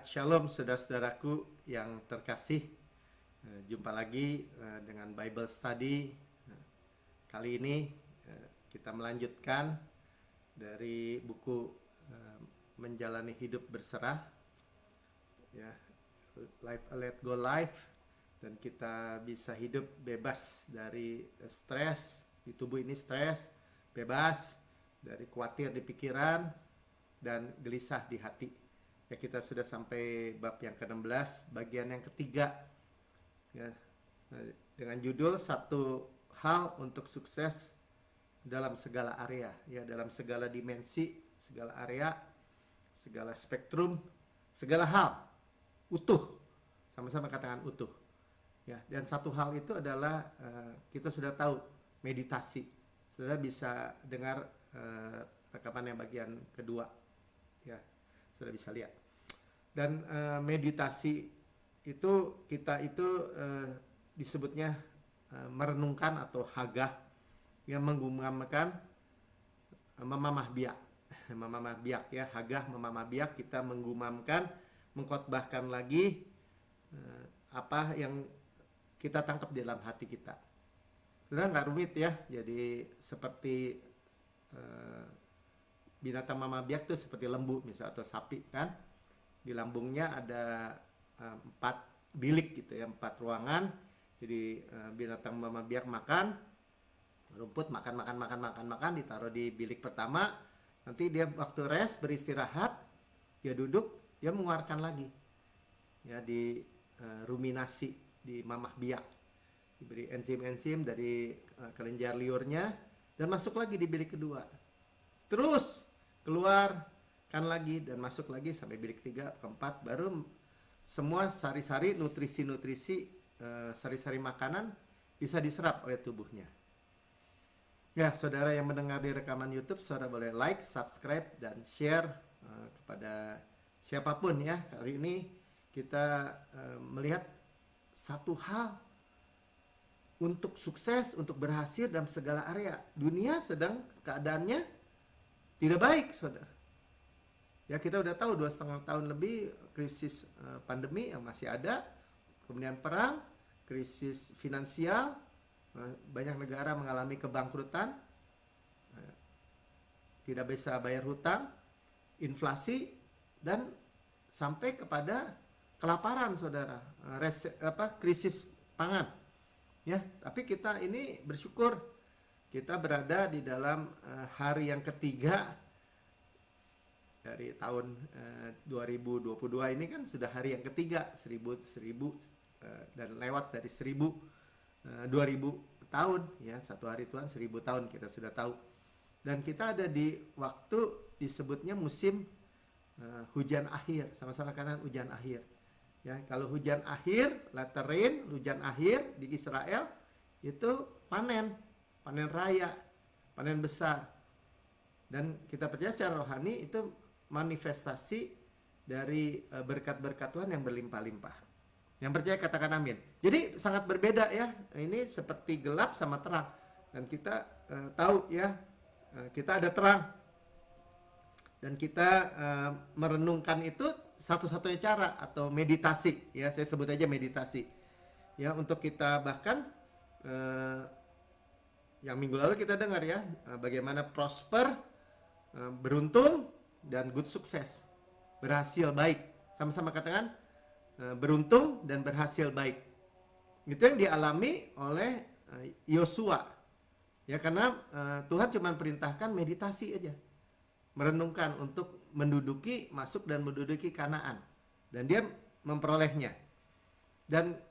Ya, shalom saudara-saudaraku yang terkasih. Jumpa lagi dengan Bible Study. Kali ini kita melanjutkan dari buku Menjalani Hidup Berserah, ya, Let Go Life, dan kita bisa hidup bebas dari stres di tubuh ini, stres, bebas dari khawatir di pikiran dan gelisah di hati. Ya, kita sudah sampai bab yang ke-16, bagian yang ketiga, ya, dengan judul satu hal untuk sukses dalam segala area, ya, dalam segala dimensi, segala area, segala spektrum, segala hal, utuh, sama-sama katakan utuh, ya. Dan satu hal itu adalah kita sudah tahu meditasi. Saudara bisa dengar rekaman yang bagian kedua, ya, sudah bisa lihat. Dan meditasi itu kita itu disebutnya merenungkan atau hagah, yang menggumamkan memamah biak. Memamah biak, ya, hagah memamah biak, kita menggumamkan, mengkhotbahkan lagi apa yang kita tangkap di dalam hati kita. Sebenarnya nggak rumit, ya. Jadi seperti binatang mamah biak itu seperti lembu misalnya atau sapi, kan. Di lambungnya ada 4 bilik gitu, ya, 4 ruangan. Jadi binatang mama biak makan rumput, makan, ditaruh di bilik pertama. Nanti dia waktu rest, beristirahat, dia duduk, dia mengeluarkan lagi, ya, di ruminasi di mamah biak, diberi enzim-enzim dari kelenjar liurnya, dan masuk lagi di bilik kedua, terus keluar kan lagi dan masuk lagi sampai bilik 3, keempat, baru semua sari-sari, nutrisi-nutrisi, sari-sari makanan bisa diserap oleh tubuhnya. Ya, saudara yang mendengar di rekaman YouTube, saudara boleh like, subscribe, dan share kepada siapapun, ya. Kali ini kita melihat satu hal untuk sukses, untuk berhasil dalam segala area. Dunia sedang keadaannya tidak baik, saudara. Ya, kita udah tahu 2,5 tahun lebih krisis pandemi yang masih ada, kemudian perang, krisis finansial, banyak negara mengalami kebangkrutan, tidak bisa bayar hutang, inflasi, dan sampai kepada kelaparan, saudara, krisis pangan. Ya, tapi kita ini bersyukur kita berada di dalam hari yang ketiga dari tahun 2022 ini, kan sudah hari yang ketiga, 1000 dan lewat dari 2000 tahun, ya, satu hari Tuhan 1000 tahun, kita sudah tahu. Dan kita ada di waktu disebutnya musim hujan akhir, sama-sama kanan hujan akhir, ya. Kalau hujan akhir, latter rain, hujan akhir di Israel itu panen raya, panen besar. Dan kita percaya secara rohani itu manifestasi dari berkat-berkat Tuhan yang berlimpah-limpah. Yang percaya katakan amin. Jadi sangat berbeda, ya. Ini seperti gelap sama terang. Dan kita tahu, ya, kita ada terang. Dan kita merenungkan itu satu-satunya cara, atau meditasi, ya, saya sebut aja meditasi. Ya, untuk kita bahkan yang minggu lalu kita dengar, ya, bagaimana prosper, beruntung, dan good sukses, berhasil baik. Sama-sama katakan beruntung dan berhasil baik. Itu yang dialami oleh Yosua, ya, karena Tuhan cuma perintahkan meditasi aja, merenungkan untuk masuk dan menduduki Kanaan, dan dia memperolehnya. Dan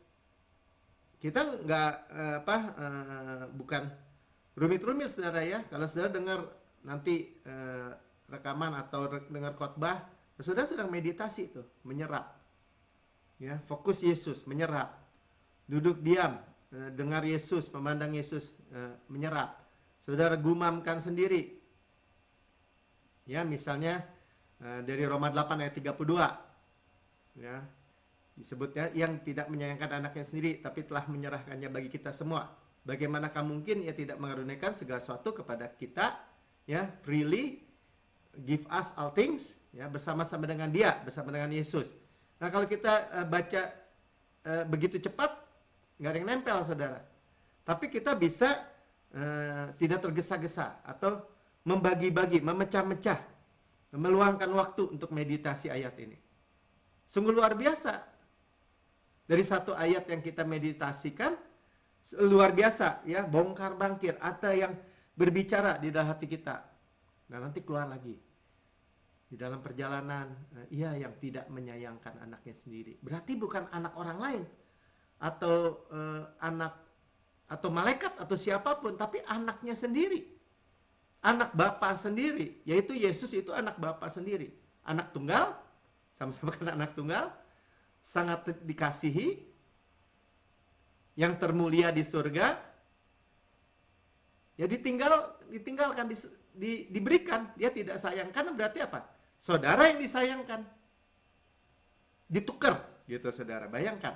kita nggak bukan rumit-rumit, saudara, ya. Kalau saudara dengar nanti rekaman atau dengar khotbah, saudara sedang meditasi tuh, menyerap, ya, fokus Yesus, menyerap, duduk diam, dengar Yesus, memandang Yesus, menyerap. Saudara gumamkan sendiri, ya, misalnya dari Roma 8 ayat 32, ya, disebutnya yang tidak menyayangkan anaknya sendiri tapi telah menyerahkannya bagi kita semua, bagaimanakah mungkin ia tidak mengaruniakan segala sesuatu kepada kita, ya, freely give us all things, ya, bersama-sama dengan dia, bersama dengan Yesus. Nah kalau kita baca begitu cepat, nggak ada yang nempel saudara. Tapi kita bisa tidak tergesa-gesa atau membagi-bagi, memecah-mecah, meluangkan waktu untuk meditasi ayat ini. Sungguh luar biasa. Dari satu ayat yang kita meditasikan, luar biasa ya, bongkar bangkir, ada yang berbicara di dalam hati kita. Nah nanti keluar lagi. Di dalam perjalanan, ia yang tidak menyayangkan anaknya sendiri. Berarti bukan anak orang lain, atau anak, atau malaikat, atau siapapun, tapi anaknya sendiri. Anak Bapa sendiri, yaitu Yesus itu anak Bapa sendiri. Anak tunggal, sama-sama kan anak tunggal, sangat dikasihi, yang termulia di surga, ya ditinggalkan, diberikan, dia tidak sayangkan, berarti apa? Saudara yang disayangkan, ditukar gitu saudara, bayangkan.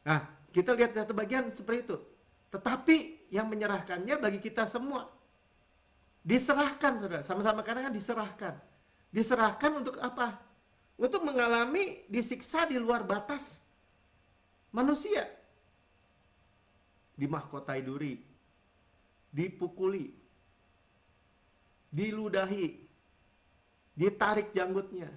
Nah kita lihat satu bagian seperti itu, tetapi yang menyerahkannya bagi kita semua, diserahkan saudara, sama-sama kadang diserahkan untuk apa? Untuk mengalami disiksa di luar batas manusia, dimahkotai duri, dipukuli, diludahi, ditarik janggutnya,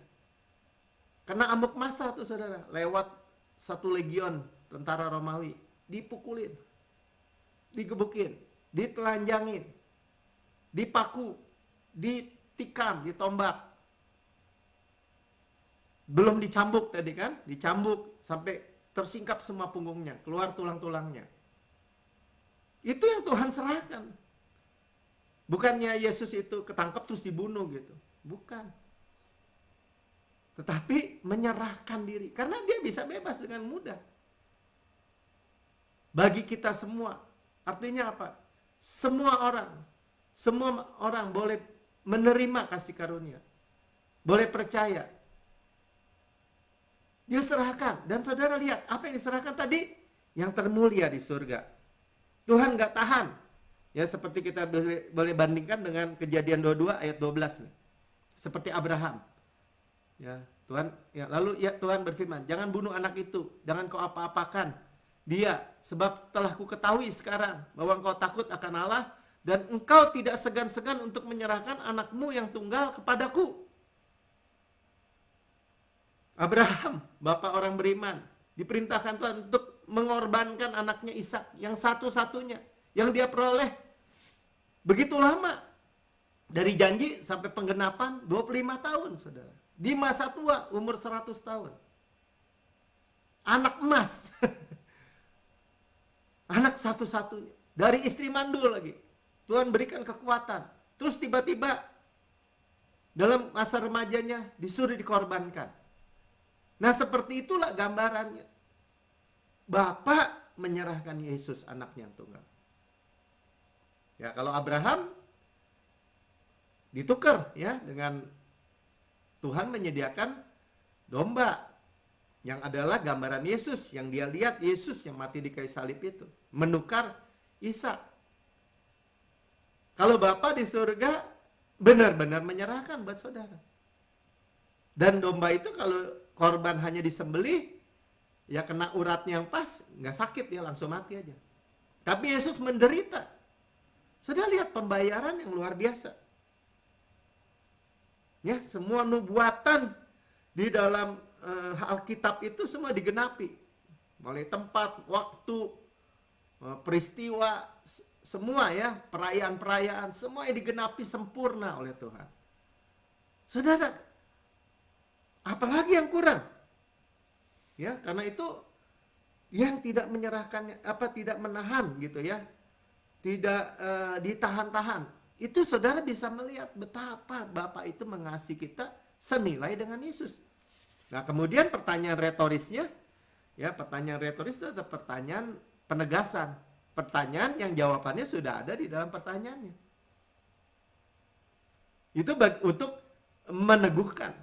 kena amuk massa tuh saudara, lewat 1 legion tentara Romawi, dipukulin, digebukin, ditelanjangin, dipaku, ditikam, ditombak. Belum dicambuk tadi kan, dicambuk sampai tersingkap semua punggungnya, keluar tulang-tulangnya. Itu yang Tuhan serahkan. Bukannya Yesus itu ketangkep terus dibunuh gitu. Bukan. Tetapi menyerahkan diri. Karena dia bisa bebas dengan mudah. Bagi kita semua. Artinya apa? Semua orang boleh menerima kasih karunia. Boleh percaya. Diserahkan. Dan saudara lihat, apa yang diserahkan tadi? Yang termulia di surga. Tuhan gak tahan. Ya seperti kita boleh bandingkan dengan Kejadian 22 ayat 12 nih. Seperti Abraham. Ya, Tuhan lalu Tuhan berfirman, jangan bunuh anak itu, jangan kau apa-apakan dia, sebab telah ku ketahui sekarang bahwa engkau takut akan Allah dan engkau tidak segan-segan untuk menyerahkan anakmu yang tunggal kepadaku. Abraham, bapak orang beriman, diperintahkan Tuhan untuk mengorbankan anaknya Ishak yang satu-satunya yang dia peroleh begitu lama. Dari janji sampai penggenapan 25 tahun, saudara. Di masa tua, umur 100 tahun. Anak emas. Anak satu-satunya. Dari istri mandul lagi. Tuhan berikan kekuatan. Terus tiba-tiba, dalam masa remajanya, disuruh dikorbankan. Nah, seperti itulah gambarannya. Bapak menyerahkan Yesus, anaknya yang tunggal. Ya, kalau Abraham ditukar ya dengan Tuhan menyediakan domba yang adalah gambaran Yesus, yang dia lihat Yesus yang mati di kayu salib itu, menukar Ishak. Kalau Bapa di surga benar-benar menyerahkan buat saudara. Dan domba itu kalau korban hanya disembelih, ya kena uratnya yang pas, nggak sakit, ya langsung mati aja. Tapi Yesus menderita. Sudah lihat pembayaran yang luar biasa. Ya, semua nubuatan di dalam Alkitab itu semua digenapi. Mulai tempat, waktu, peristiwa, semua ya, perayaan-perayaan, semua yang digenapi sempurna oleh Tuhan. Saudara, apalagi yang kurang? Ya, karena itu yang tidak menyerahkannya, tidak menahan gitu ya. Tidak ditahan-tahan. Itu saudara bisa melihat betapa Bapak itu mengasihi kita senilai dengan Yesus. Nah, kemudian pertanyaan retorisnya, ya pertanyaan retoris itu adalah pertanyaan penegasan. Pertanyaan yang jawabannya sudah ada di dalam pertanyaannya. Itu untuk meneguhkan.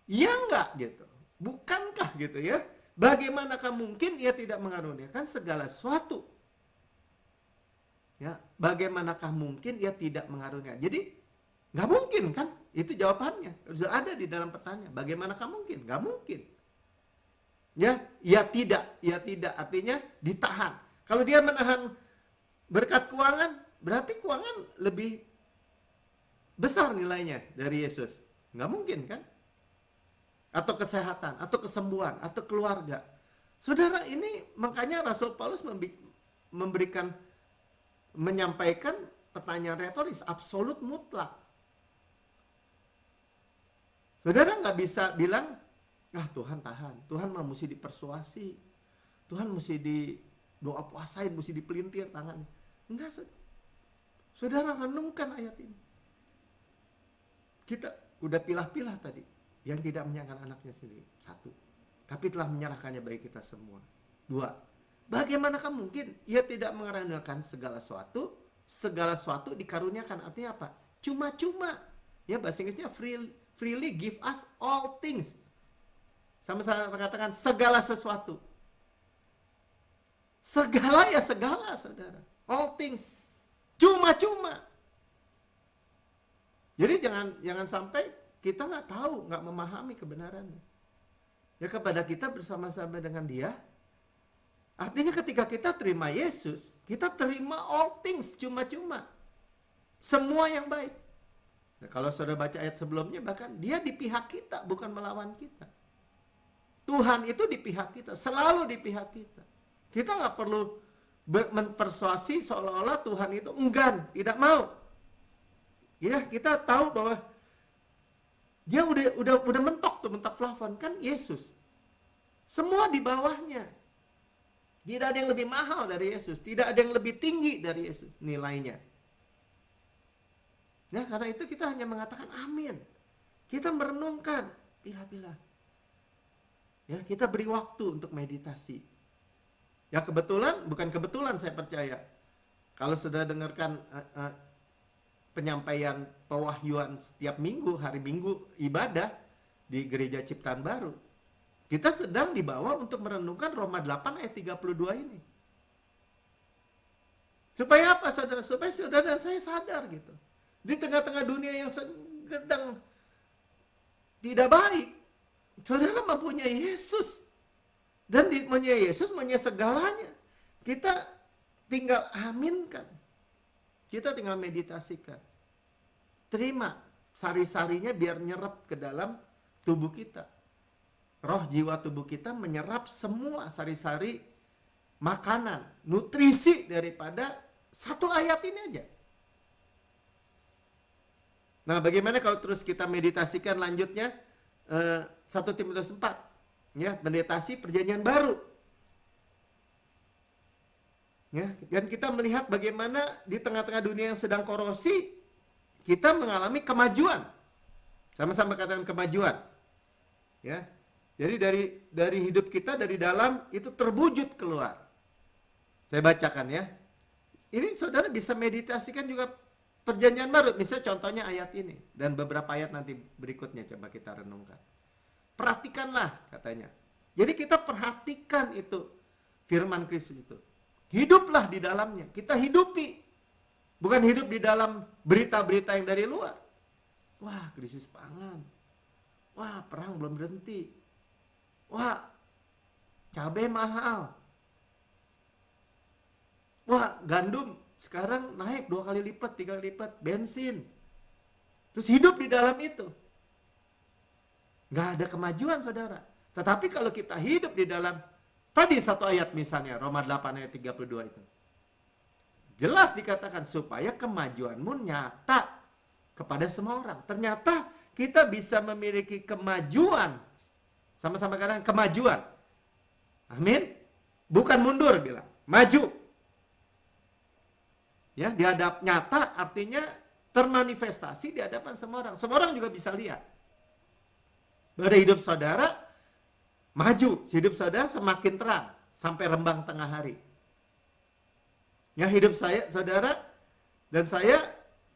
Iya enggak gitu? Bukankah gitu ya? Bagaimanakah mungkin ia tidak mengaruniakan segala sesuatu? Ya, bagaimanakah mungkin ia tidak mengaruniakan? Jadi nggak mungkin kan? Itu jawabannya. Sudah ada di dalam pertanyaan. Bagaimanakah mungkin? Gak mungkin. Ya tidak. Artinya ditahan. Kalau dia menahan berkat keuangan, berarti keuangan lebih besar nilainya dari Yesus. Gak mungkin kan? Atau kesehatan, atau kesembuhan, atau keluarga. Saudara, ini makanya Rasul Paulus menyampaikan pertanyaan retoris, absolut mutlak. Saudara nggak bisa bilang, Tuhan tahan, Tuhan mesti dipersuasi, Tuhan mesti doa puasain, mesti dipelintir tangannya. Enggak, saudara renungkan ayat ini. Kita udah pilah-pilah tadi, yang tidak menyangkan anaknya sendiri, 1, tapi telah menyerahkannya bagi kita semua. 2, bagaimanakah mungkin ia tidak mengaruniakan segala sesuatu dikaruniakan, artinya apa? Cuma-cuma. Ya, bahasa Inggrisnya freely give us all things. Sama-sama mengatakan segala sesuatu. Segala ya segala, saudara. All things. Cuma-cuma. Jadi jangan sampai kita nggak tahu, nggak memahami kebenarannya. Ya, kepada kita bersama-sama dengan Dia. Artinya ketika kita terima Yesus, kita terima all things, cuma-cuma. Semua yang baik. Nah, kalau saudara baca ayat sebelumnya, bahkan Dia di pihak kita, bukan melawan kita. Tuhan itu di pihak kita, selalu di pihak kita. Kita nggak perlu mempersuasi seolah-olah Tuhan itu enggan, tidak mau. Ya, kita tahu bahwa Dia udah mentok plafon, kan Yesus. Semua di bawahnya. Tidak ada yang lebih mahal dari Yesus, tidak ada yang lebih tinggi dari Yesus nilainya. Nah, karena itu kita hanya mengatakan amin. Kita merenungkan, pilah-pilah. Ya, kita beri waktu untuk meditasi. Ya, bukan kebetulan saya percaya. Kalau sudah dengarkan penyampaian pewahyuan setiap minggu, hari Minggu ibadah di Gereja Ciptaan Baru, kita sedang dibawa untuk merenungkan Roma 8 ayat 32 ini. Supaya apa, saudara? Supaya saudara dan saya sadar gitu. Di tengah-tengah dunia yang sedang tidak baik, saudara mempunyai Yesus. Dan mempunyai Yesus, mempunyai segalanya. Kita tinggal aminkan. Kita tinggal meditasikan. Terima sari-sarinya biar nyerap ke dalam tubuh kita. Roh, jiwa, tubuh kita menyerap semua sari-sari makanan, nutrisi daripada satu ayat ini aja. Nah, bagaimana kalau terus kita meditasikan lanjutnya 1 Timotius 4, ya, meditasi perjanjian baru. Ya, dan kita melihat bagaimana di tengah-tengah dunia yang sedang korosi, kita mengalami kemajuan. Sama-sama katakan kemajuan. Ya. Jadi dari hidup kita dari dalam itu terwujud keluar. Saya bacakan ya. Ini saudara bisa meditasikan juga perjanjian baru. Misalnya contohnya ayat ini dan beberapa ayat nanti berikutnya coba kita renungkan. Perhatikanlah katanya. Jadi kita perhatikan itu firman Kristus itu. Hiduplah di dalamnya. Kita hidupi. Bukan hidup di dalam berita-berita yang dari luar. Wah, krisis pangan. Wah, perang belum berhenti. Wah, cabai mahal. Wah, gandum sekarang naik 2 kali lipat, 3 kali lipat. Bensin. Terus hidup di dalam itu. Gak ada kemajuan, saudara. Tetapi kalau kita hidup di dalam, tadi satu ayat misalnya, Roma 8 ayat 32 itu. Jelas dikatakan supaya kemajuanmu nyata kepada semua orang. Ternyata kita bisa memiliki kemajuan. Sama-sama katakan kemajuan. Amin. Bukan mundur bilang, maju. Ya, dihadap nyata artinya termanifestasi di hadapan semua orang. Semua orang juga bisa lihat. Bahwa hidup saudara maju, hidup saudara semakin terang sampai rembang tengah hari. Ya, hidup saya, saudara dan saya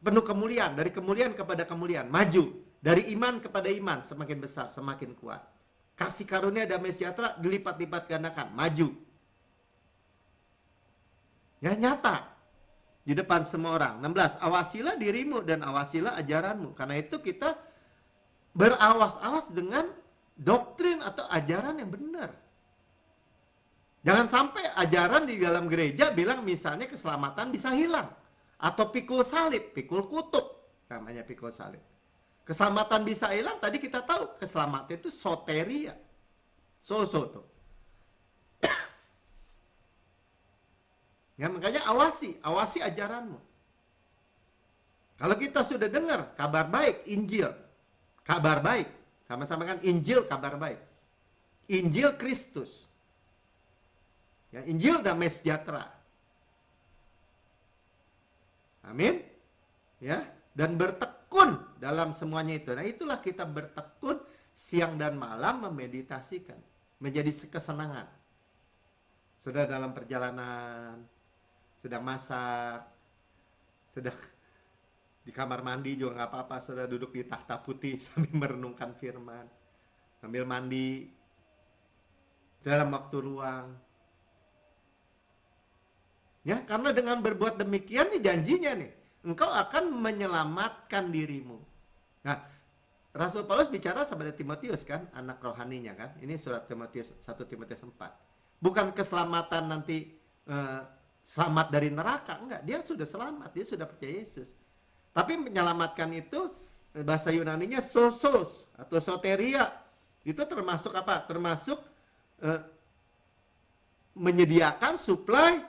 penuh kemuliaan, dari kemuliaan kepada kemuliaan, maju. Dari iman kepada iman, semakin besar, semakin kuat. Kasih karunia damai sejahtera dilipat-lipat gandakan, maju. Ya, nyata. di depan semua orang. 16, awasilah dirimu dan awasilah ajaranmu. Karena itu kita berawas-awas dengan doktrin atau ajaran yang benar. Jangan sampai ajaran di dalam gereja bilang misalnya keselamatan bisa hilang. Atau pikul salib, pikul kutub. Namanya pikul salib. Keselamatan bisa hilang, tadi kita tahu keselamatan itu soteria. Tuh. Ya, makanya awasi ajaranmu. Kalau kita sudah dengar kabar baik, Injil, kabar baik. Sama-sama kan Injil, kabar baik. Injil Kristus. Ya, Injil damai sejahtera. Amin. Ya, dan bertekun dalam semuanya itu. Nah, itulah kita bertekun siang dan malam memeditasikan, menjadi kesenangan. Sudah dalam perjalanan, sedang masak, sedang di kamar mandi juga nggak apa-apa, sudah duduk di takhta putih sambil merenungkan firman, sambil mandi, dalam waktu luang. Ya, karena dengan berbuat demikian nih janjinya nih, engkau akan menyelamatkan dirimu. Nah, Rasul Paulus bicara kepada Timotius kan, anak rohaninya kan. Ini surat Timotius 1 Timotius 4. Bukan keselamatan nanti selamat dari neraka, enggak. Dia sudah selamat, dia sudah percaya Yesus. Tapi menyelamatkan itu bahasa Yunaninya sosos atau soteria. Itu termasuk apa? Termasuk menyediakan supply,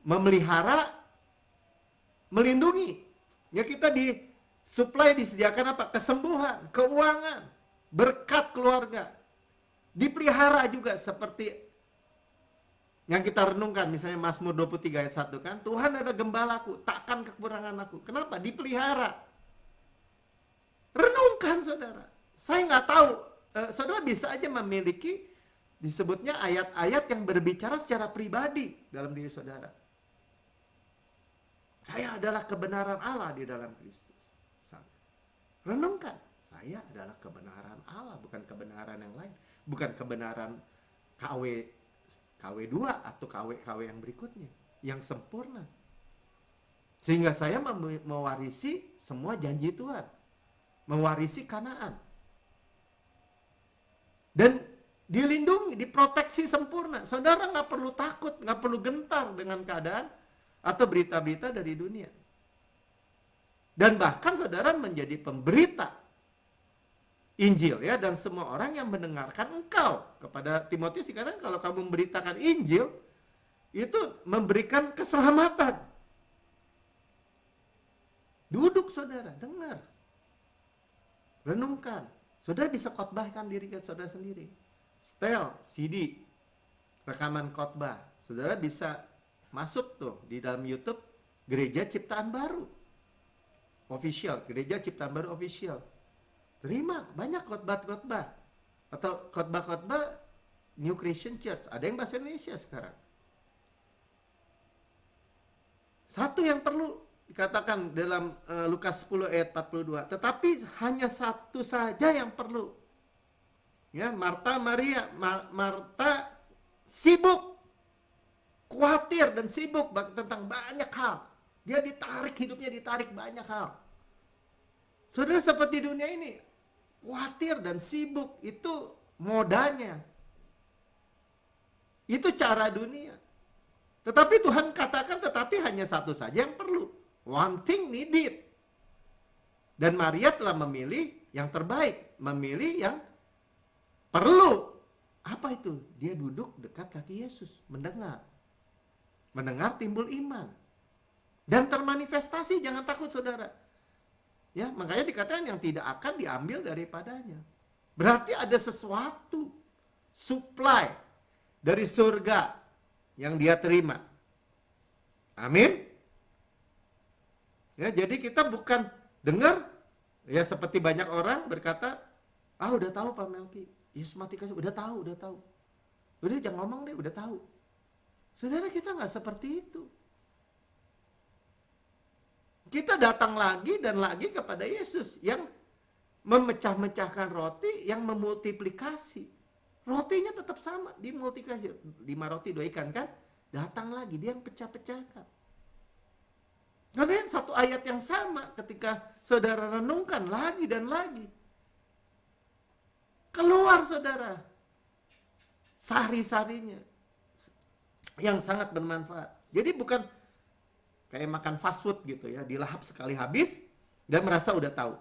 memelihara, melindungi. Ya, kita supply disediakan apa? Kesembuhan, keuangan, berkat keluarga. Dipelihara juga seperti yang kita renungkan, misalnya Mazmur 23 ayat 1 kan, Tuhan adalah gembalaku, takkan kekurangan aku. Kenapa? Dipelihara. Renungkan saudara. Saya nggak tahu, saudara bisa aja memiliki disebutnya ayat-ayat yang berbicara secara pribadi dalam diri saudara. Saya adalah kebenaran Allah di dalam Kristus. Renungkan, saya adalah kebenaran Allah, bukan kebenaran yang lain. Bukan kebenaran KW2 atau KW yang berikutnya, yang sempurna. Sehingga saya mewarisi semua janji Tuhan. Mewarisi Kanaan. Dan dilindungi, diproteksi sempurna. Saudara nggak perlu takut, nggak perlu gentar dengan keadaan atau berita-berita dari dunia. Dan bahkan saudara menjadi pemberita Injil ya, dan semua orang yang mendengarkan engkau. Kepada Timotius dikatakan kalau kamu memberitakan Injil itu memberikan keselamatan. Duduk saudara, dengar. Renungkan. Saudara bisa khotbahkan diri saudara sendiri. Setel, CD, rekaman khotbah. Saudara bisa masuk tuh di dalam YouTube Gereja Ciptaan Baru official, Gereja Ciptaan Baru official. Terima banyak khotbah-khotbah atau khotbah-khotbah New Christian Church. Ada yang bahasa Indonesia sekarang. Satu yang perlu dikatakan dalam Lukas 10 ayat 42, tetapi hanya satu saja yang perlu. Ya, Marta sibuk, khawatir dan sibuk tentang banyak hal. Dia hidupnya ditarik banyak hal. Saudara, seperti dunia ini, khawatir dan sibuk itu modanya. Itu cara dunia. Tetapi Tuhan katakan, tetapi hanya satu saja yang perlu. One thing needed. Dan Maria telah memilih yang terbaik. Memilih yang perlu. Apa itu? Dia duduk dekat kaki Yesus, mendengar. Mendengar timbul iman. Dan termanifestasi, jangan takut saudara. Ya, makanya dikatakan yang tidak akan diambil daripadanya. Berarti ada sesuatu supply dari surga yang dia terima. Amin. Ya, jadi kita bukan dengar ya seperti banyak orang berkata, udah tahu Pak Melki, Yesus mati kasih, udah tahu. Udah jangan ngomong deh, udah tahu. Saudara, kita nggak seperti itu. Kita datang lagi dan lagi kepada Yesus yang memecah-mecahkan roti, yang memultiplikasi. Rotinya tetap sama, dimultiplikasi. 5 roti 2 ikan kan? Datang lagi, dia yang pecah-pecahkan. Karena satu ayat yang sama ketika saudara renungkan lagi dan lagi. Keluar saudara. Sari-sarinya. Yang sangat bermanfaat. Jadi bukan kayak makan fast food gitu ya. Dilahap sekali habis dan merasa udah tahu.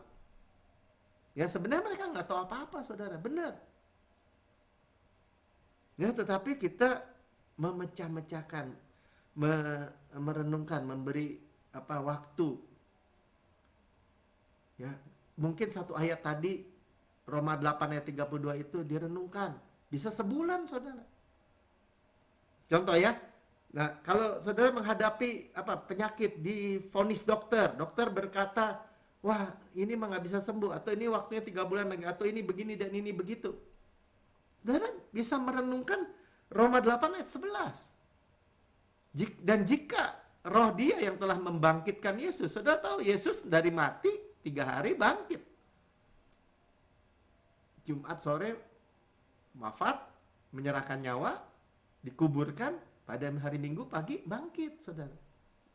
Ya sebenarnya mereka nggak tahu apa-apa saudara. Benar. Ya tetapi kita memecah-mecahkan. Merenungkan. Memberi waktu. Ya, mungkin satu ayat tadi Roma 8 ayat 32 itu direnungkan. Bisa sebulan saudara. Contoh ya. Nah, kalau saudara menghadapi penyakit di vonis dokter berkata, wah ini mah nggak bisa sembuh, atau ini waktunya 3 bulan lagi, atau ini begini dan ini begitu. Saudara bisa merenungkan Roma 8 ayat 11. Dan jika roh dia yang telah membangkitkan Yesus, saudara tahu Yesus dari mati 3 hari bangkit. Jumat sore wafat, menyerahkan nyawa, dikuburkan, pada hari Minggu pagi bangkit saudara.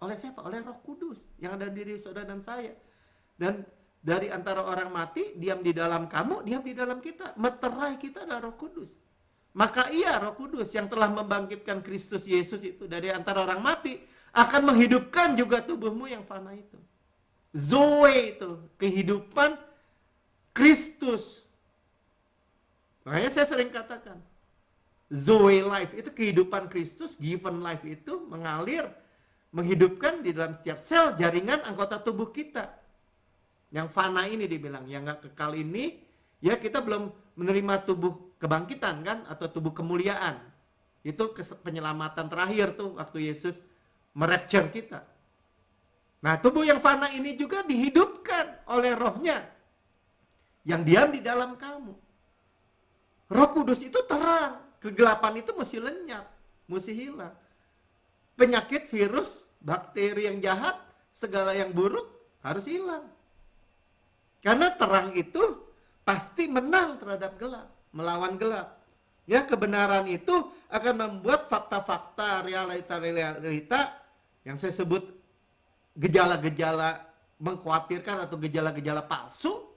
Oleh siapa? Oleh Roh Kudus yang ada di diri saudara dan saya. Dan dari antara orang mati, diam di dalam kamu, diam di dalam kita. Meterai kita adalah Roh Kudus. Maka ia Roh Kudus yang telah membangkitkan Kristus Yesus itu dari antara orang mati, akan menghidupkan juga tubuhmu yang fana itu. Zoe itu, kehidupan Kristus. Makanya saya sering katakan, Zoe life itu kehidupan Kristus, given life itu mengalir, menghidupkan di dalam setiap sel jaringan anggota tubuh kita. Yang fana ini dibilang, yang gak kekal ini, ya kita belum menerima tubuh kebangkitan kan, atau tubuh kemuliaan. Itu penyelamatan terakhir tuh, waktu Yesus merapture kita. Nah, tubuh yang fana ini juga dihidupkan oleh rohnya yang diam di dalam kamu. Roh Kudus itu terang, kegelapan itu mesti lenyap, mesti hilang. Penyakit, virus, bakteri yang jahat, segala yang buruk harus hilang. Karena terang itu pasti menang terhadap gelap, melawan gelap. Ya, kebenaran itu akan membuat fakta-fakta, realita-realita yang saya sebut gejala-gejala mengkhawatirkan atau gejala-gejala palsu,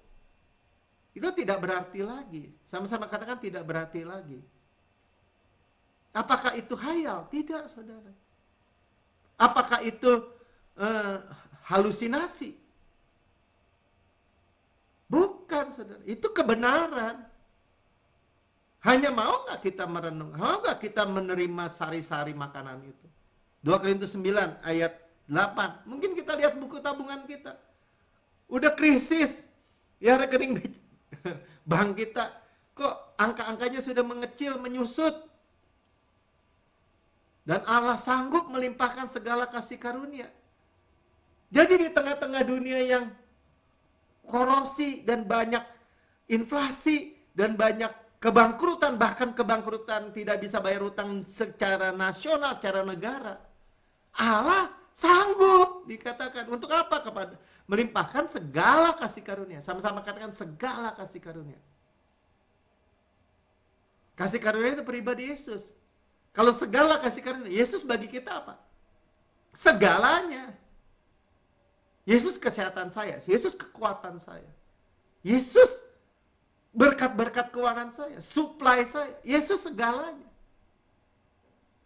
itu tidak berarti lagi. Sama-sama katakan tidak berarti lagi. Apakah itu khayal? Tidak, saudara. Apakah itu halusinasi? Bukan, saudara. Itu kebenaran. Hanya mau nggak kita merenung? Mau nggak kita menerima sari-sari makanan itu? 2 Korintus 9 ayat 8. Mungkin kita lihat buku tabungan kita. Udah krisis. Ya, rekening bank kita. Kok angka-angkanya sudah mengecil, menyusut. Dan Allah sanggup melimpahkan segala kasih karunia. Jadi di tengah-tengah dunia yang korosi dan banyak inflasi dan banyak kebangkrutan, bahkan kebangkrutan tidak bisa bayar utang secara nasional, secara negara, Allah sanggup dikatakan untuk apa? Kepada melimpahkan segala kasih karunia. Sama-sama katakan segala kasih karunia. Kasih karunia itu pribadi Yesus. Kalau segala kasih karunia, Yesus bagi kita apa? Segalanya. Yesus kesehatan saya, Yesus kekuatan saya, Yesus berkat-berkat keuangan saya, supply saya, Yesus segalanya.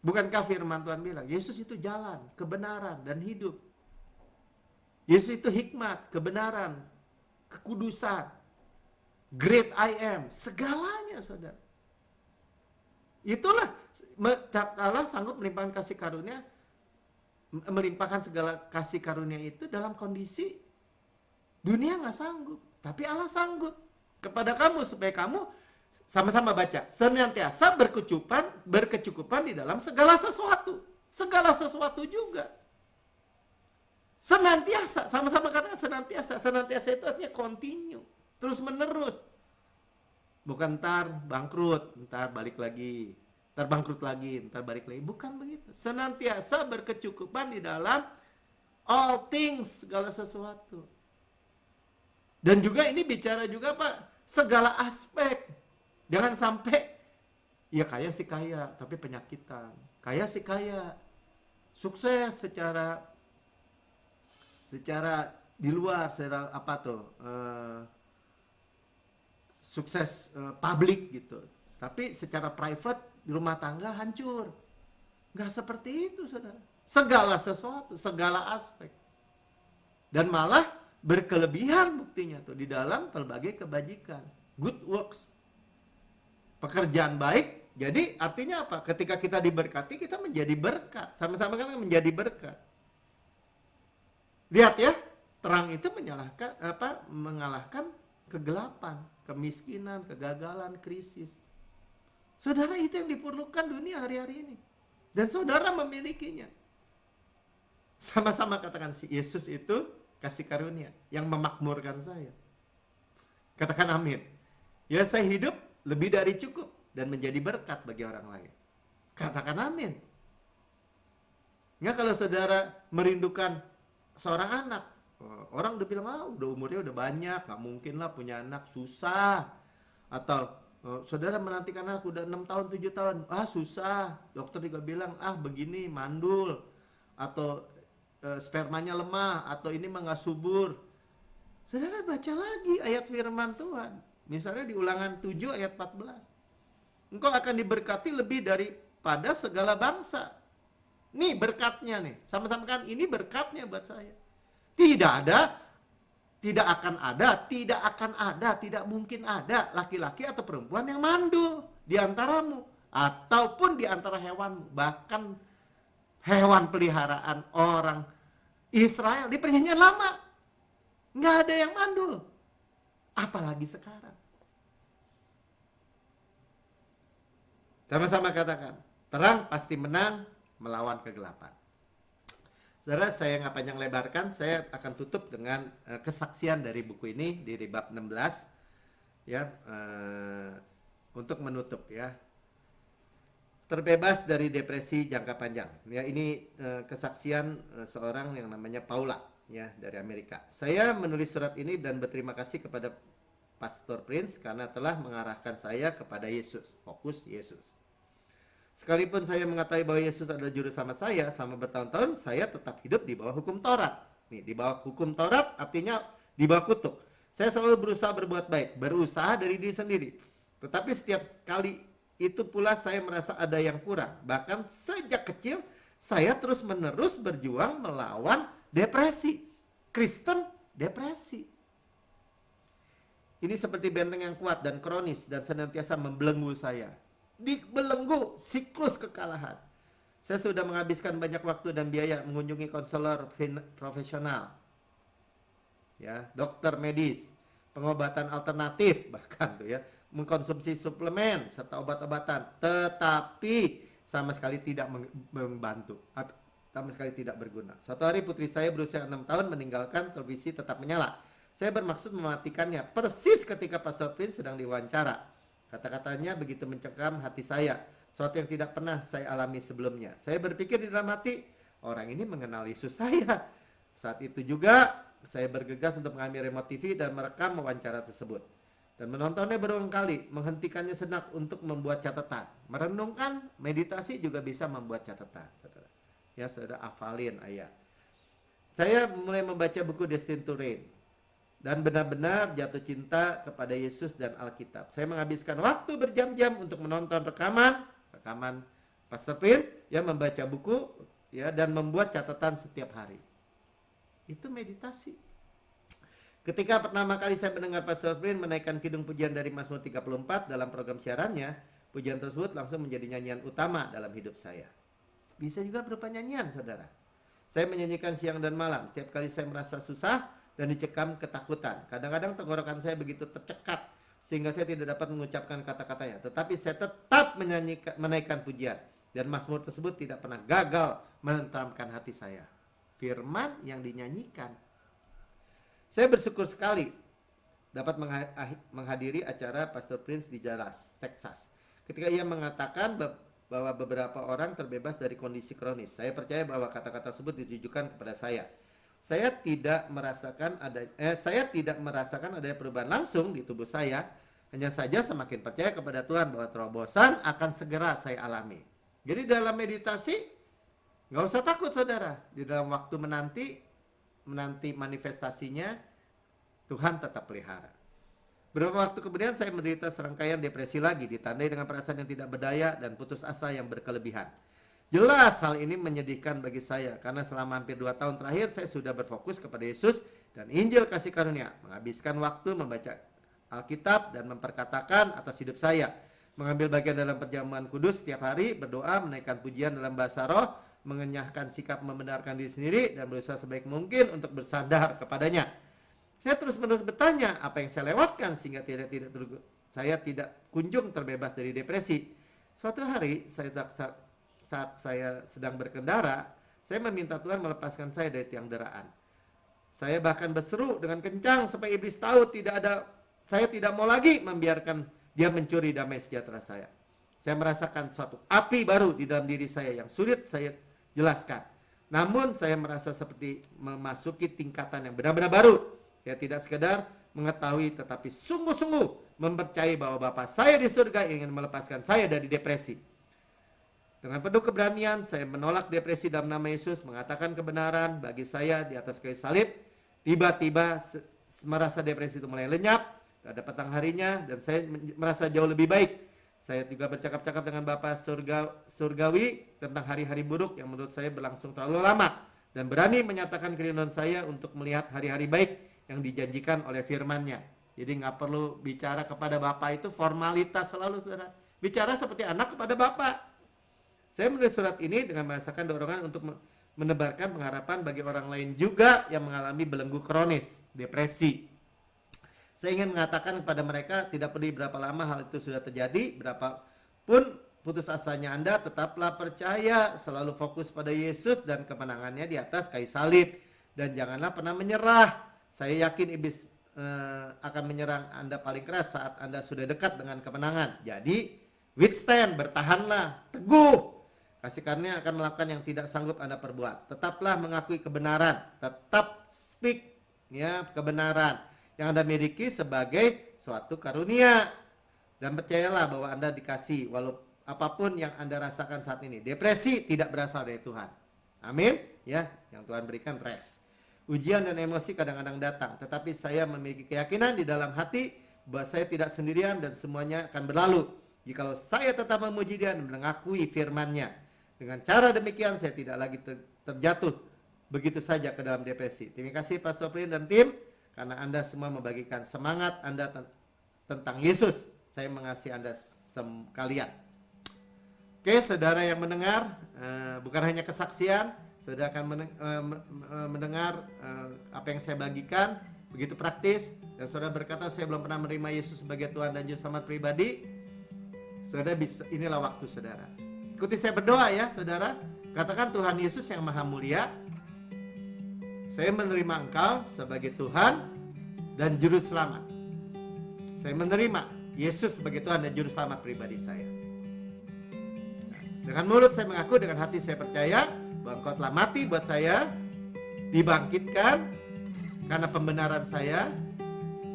Bukankah firman Tuhan bilang, Yesus itu jalan, kebenaran, dan hidup. Yesus itu hikmat, kebenaran, kekudusan, great I am, segalanya saudara. Itulah Allah sanggup melimpahkan kasih karunia, melimpahkan segala kasih karunia itu dalam kondisi dunia nggak sanggup, tapi Allah sanggup kepada kamu supaya kamu sama-sama baca, senantiasa berkecukupan di dalam segala sesuatu juga. Senantiasa, sama-sama katakan senantiasa. Senantiasa itu artinya continue, terus menerus. Bukan ntar bangkrut, ntar balik lagi, ntar bangkrut lagi, ntar balik lagi. Bukan begitu. Senantiasa berkecukupan di dalam all things, segala sesuatu. Dan juga ini bicara juga Pak, segala aspek. Jangan sampai, ya kaya sih kaya, tapi penyakitan. Kaya sih kaya, sukses secara secara di luar, secara apa tuh, sukses publik gitu. Tapi secara private di rumah tangga hancur. Nggak seperti itu, saudara. Segala sesuatu, segala aspek. Dan malah berkelebihan buktinya tuh di dalam berbagai kebajikan. Good works. Pekerjaan baik. Jadi artinya apa? Ketika kita diberkati, kita menjadi berkat. Sama-sama kan menjadi berkat. Lihat ya, terang itu mengalahkan kegelapan, kemiskinan, kegagalan, krisis. Saudara, itu yang diperlukan dunia hari-hari ini. Dan saudara memilikinya. Sama-sama katakan, si Yesus itu kasih karunia yang memakmurkan saya. Katakan amin. Ya, saya hidup lebih dari cukup dan menjadi berkat bagi orang lain. Katakan amin. Ya, kalau saudara merindukan seorang anak, orang udah bilang, udah umurnya udah banyak, gak mungkin lah punya anak, susah. Atau saudara menantikan anak udah 6 tahun, 7 tahun, susah. Dokter juga bilang, begini, mandul. Atau spermanya lemah, atau ini mah gak subur. Saudara baca lagi ayat firman Tuhan. Misalnya di Ulangan 7 ayat 14. Engkau akan diberkati lebih daripada segala bangsa. Nih berkatnya nih. Sama-sama kan, ini berkatnya buat saya. Tidak akan ada, tidak mungkin ada laki-laki atau perempuan yang mandul di antaramu. Ataupun di antara hewanmu. Bahkan hewan peliharaan orang Israel di perjanjian lama. Nggak ada yang mandul. Apalagi sekarang. Sama-sama katakan, terang pasti menang melawan kegelapan. Saudara, saya nggak panjang lebarkan, saya akan tutup dengan kesaksian dari buku ini di bab 16 ya, untuk menutup ya. Terbebas dari depresi jangka panjang. Ya, ini kesaksian seorang yang namanya Paula ya, dari Amerika. Saya menulis surat ini dan berterima kasih kepada Pastor Prince karena telah mengarahkan saya kepada Yesus, fokus Yesus. Sekalipun saya mengetahui bahwa Yesus adalah juru selamat saya selama bertahun-tahun, saya tetap hidup di bawah hukum Taurat. Nih, di bawah hukum Taurat artinya di bawah kutuk. Saya selalu berusaha berbuat baik, berusaha dari diri sendiri. Tetapi setiap kali itu pula saya merasa ada yang kurang. Bahkan sejak kecil saya terus-menerus berjuang melawan depresi. Kristen depresi. Ini seperti benteng yang kuat dan kronis dan senantiasa membelenggu saya. Dibelenggu siklus kekalahan. Saya sudah menghabiskan banyak waktu dan biaya mengunjungi konselor profesional, ya, dokter medis, pengobatan alternatif, bahkan tuh ya, mengkonsumsi suplemen serta obat-obatan, tetapi sama sekali tidak membantu atau sama sekali tidak berguna. Suatu hari putri saya berusia 6 tahun meninggalkan televisi tetap menyala. Saya bermaksud mematikannya persis ketika Pastor Prince sedang diwawancara. Kata-katanya begitu mencengkam hati saya, sesuatu yang tidak pernah saya alami sebelumnya. Saya berpikir di dalam hati, orang ini mengenal Yesus saya. Saat itu juga saya bergegas untuk mengambil remote TV dan merekam wawancara tersebut. Dan menontonnya berulang kali, menghentikannya sejenak untuk membuat catatan. Merenungkan, meditasi juga bisa membuat catatan, saudara. Ya, saudara hafalin ayat. Saya mulai membaca buku Destined to Reign. Dan benar-benar jatuh cinta kepada Yesus dan Alkitab. Saya menghabiskan waktu berjam-jam untuk menonton rekaman Pastor Prince, yang membaca buku ya, dan membuat catatan setiap hari. Itu meditasi. Ketika pertama kali saya mendengar Pastor Prince menaikkan kidung pujian dari Mazmur 34 dalam program siarannya, pujian tersebut langsung menjadi nyanyian utama dalam hidup saya. Bisa juga berupa nyanyian, saudara. Saya menyanyikan siang dan malam. Setiap kali saya merasa susah dan dicekam ketakutan. Kadang-kadang tenggorokan saya begitu tercekat sehingga saya tidak dapat mengucapkan kata-katanya. Tetapi saya tetap menaikkan pujian. Dan Mazmur tersebut tidak pernah gagal menenteramkan hati saya. Firman yang dinyanyikan. Saya bersyukur sekali dapat menghadiri acara Pastor Prince di Dallas, Texas. Ketika ia mengatakan bahwa beberapa orang terbebas dari kondisi kronis. Saya percaya bahwa kata-kata tersebut ditujukan kepada saya. Saya tidak merasakan adanya perubahan langsung di tubuh saya. Hanya saja semakin percaya kepada Tuhan bahwa terobosan akan segera saya alami. Jadi dalam meditasi, nggak usah takut, saudara. Di dalam waktu menanti, menanti manifestasinya, Tuhan tetap pelihara. Beberapa waktu kemudian saya menderita serangkaian depresi lagi, ditandai dengan perasaan yang tidak berdaya dan putus asa yang berkelebihan. Jelas hal ini menyedihkan bagi saya, karena selama hampir 2 tahun terakhir saya sudah berfokus kepada Yesus dan Injil kasih karunia, menghabiskan waktu membaca Alkitab dan memperkatakan atas hidup saya, mengambil bagian dalam perjamuan kudus setiap hari, berdoa, menaikkan pujian dalam bahasa roh, mengenyahkan sikap membenarkan diri sendiri, dan berusaha sebaik mungkin untuk bersandar kepadanya. Saya terus-menerus bertanya apa yang saya lewatkan sehingga saya tidak kunjung terbebas dari depresi. Suatu hari saat saya sedang berkendara, saya meminta Tuhan melepaskan saya dari tiang deraan. Saya bahkan berseru dengan kencang supaya iblis tahu saya tidak mau lagi membiarkan dia mencuri damai sejahtera saya. Saya merasakan suatu api baru di dalam diri saya yang sulit saya jelaskan. Namun saya merasa seperti memasuki tingkatan yang benar-benar baru. Saya tidak sekedar mengetahui, tetapi sungguh-sungguh mempercayai bahwa Bapa saya di surga ingin melepaskan saya dari depresi. Dengan penuh keberanian, saya menolak depresi dalam nama Yesus, mengatakan kebenaran bagi saya di atas kayu salib. Tiba-tiba merasa depresi itu mulai lenyap, ada petang harinya, dan saya merasa jauh lebih baik. Saya juga bercakap-cakap dengan Bapa surgawi tentang hari-hari buruk yang menurut saya berlangsung terlalu lama, dan berani menyatakan kerinduan saya untuk melihat hari-hari baik yang dijanjikan oleh firman-Nya. Jadi nggak perlu bicara kepada Bapa itu formalitas selalu, saudara. Bicara seperti anak kepada Bapa. Saya menulis surat ini dengan merasakan dorongan untuk menebarkan pengharapan bagi orang lain juga yang mengalami belenggu kronis, depresi. Saya ingin mengatakan kepada mereka, tidak peduli berapa lama hal itu sudah terjadi, berapapun putus asanya Anda, tetaplah percaya, selalu fokus pada Yesus dan kemenangannya di atas kayu salib. Dan janganlah pernah menyerah. Saya yakin iblis akan menyerang Anda paling keras saat Anda sudah dekat dengan kemenangan. Jadi, withstand, bertahanlah, teguh. Kasih karunia akan melakukan yang tidak sanggup Anda perbuat. Tetaplah mengakui kebenaran, tetap speak ya kebenaran yang Anda miliki sebagai suatu karunia. Dan percayalah bahwa Anda dikasih walau apapun yang Anda rasakan saat ini. Depresi tidak berasal dari Tuhan. Amin. Ya, yang Tuhan berikan rest. Ujian dan emosi kadang-kadang datang, tetapi saya memiliki keyakinan di dalam hati bahwa saya tidak sendirian dan semuanya akan berlalu jikalau saya tetap memuji Dia dan mengakui firman-Nya. Dengan cara demikian saya tidak lagi terjatuh begitu saja ke dalam depresi. Terima kasih Pastor Prin dan tim, karena Anda semua membagikan semangat Anda tentang Yesus. Saya mengasihi Anda sekalian. Oke, saudara yang mendengar, bukan hanya kesaksian, saudara akan mendengar apa yang saya bagikan, begitu praktis. Dan saudara berkata, saya belum pernah menerima Yesus sebagai Tuhan dan Juru Selamat pribadi. Saudara bisa, inilah waktu saudara. Ikuti saya berdoa ya saudara. Katakan, Tuhan Yesus yang maha mulia, saya menerima Engkau sebagai Tuhan dan Juru Selamat. Saya menerima Yesus sebagai Tuhan dan Juru Selamat pribadi saya. Dengan mulut saya mengaku, dengan hati saya percaya bahwa Engkau telah mati buat saya, dibangkitkan karena pembenaran saya,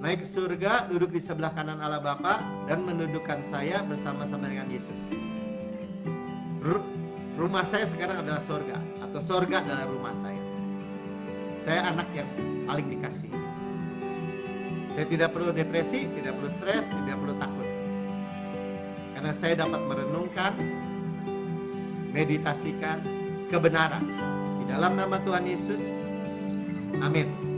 naik ke surga, duduk di sebelah kanan Allah Bapa, dan mendudukkan saya bersama-sama dengan Yesus. Rumah saya sekarang adalah surga, atau surga adalah rumah saya. Saya anak yang paling dikasihi. Saya tidak perlu depresi, tidak perlu stres, tidak perlu takut. Karena saya dapat merenungkan, meditasikan kebenaran di dalam nama Tuhan Yesus. Amin.